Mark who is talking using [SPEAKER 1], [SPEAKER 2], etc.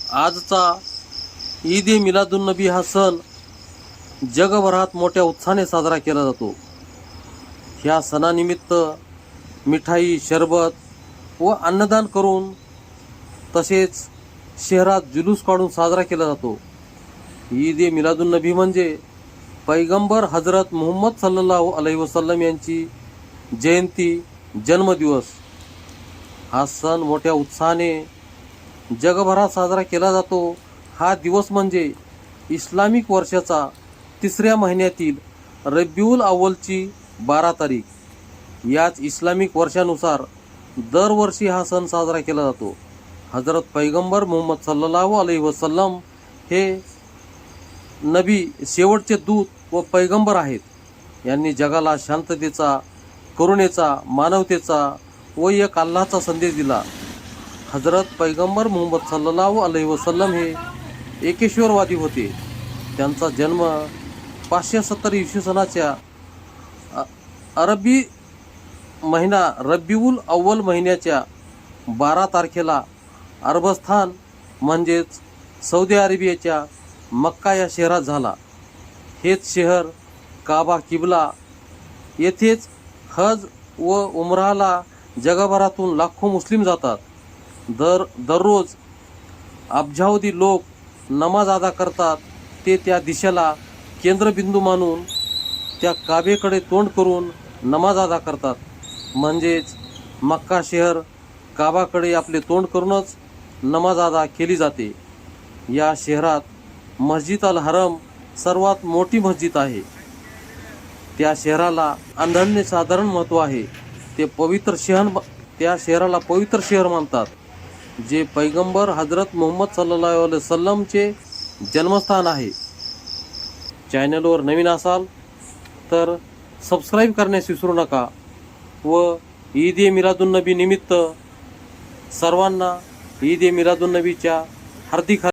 [SPEAKER 1] आजचा ईद ए मिलादुन्नबी हा सण जगभरात मोठ्या उत्साहाने साजरा केला जातो। ह्या सणानिमित्त मिठाई, शरबत व अन्नदान करून तसेच शहरात जुलूस काढून साजरा केला जातो। ईद ए मिलादुन्नबी म्हणजे पैगंबर हजरत मुहम्मद सल्लल्लाहु अलैहि वसल्लम यांची जयंती, जन्मदिवस। हा सण मोठ्या उत्साहाने जगभरात साजरा केला जातो। हा दिवस म्हणजे इस्लामिक वर्षाचा 3ऱ्या महिन्यातील रब्बिउल अव्वलची 12 तारीख। याच इस्लामिक वर्षानुसार दरवर्षी हा सण साजरा केला जातो। हजरत पैगंबर मुहम्मद सल्लल्लाहु अलैहि वसल्लम हे नबी, शेवटचे दूत व पैगंबर आहेत। यांनी जगाला शांततेचा, करुणेचा, मानवतेचा व एक अल्लाहचा संदेश दिला। हजरत पैगंबर मुहम्मद सल्लल्लाहु अलैहि वसल्लम हे एकेश्वरवादी होते। त्यांचा जन्म 570 इसवी सनाच्या अरबी महिना रब्बिउल अव्वल महिन्याच्या 12 तारखेला अरबस्थान म्हणजेच सौदी अरेबियाच्या मक्का या शहरात झाला। हेच शहर काबा किबला, येथेच हज व उमराला जगभरातून लाखो मुस्लिम जातात। दररोज अब्जावधी लोक नमाज अदा करतात। ते त्या दिशेला केंद्रबिंदू मानून त्या काबेकडे तोंड करून नमाज अदा करतात। म्हणजेच मक्का शहर काबाकडे आपले तोंड करूनच नमाज अदा केली जाते। या शहरात मस्जिद अल हरम सर्वात मोठी मस्जिद आहे। त्या शहराला अनन्यसाधारण महत्त्व आहे। त्या शहराला पवित्र शहर मानतात, जे पैगंबर हजरत मुहम्मद सल्लल्लाहु अलैहि वसल्लमचे जन्मस्थान आहे। चॅनलवर नवीन असाल तर सबस्क्राईब करण्यास विसरू नका व ईद ए मिलादुन्नबी निमित्त सर्वांना ईद ए मिलादुन्नबीच्या हार्दिक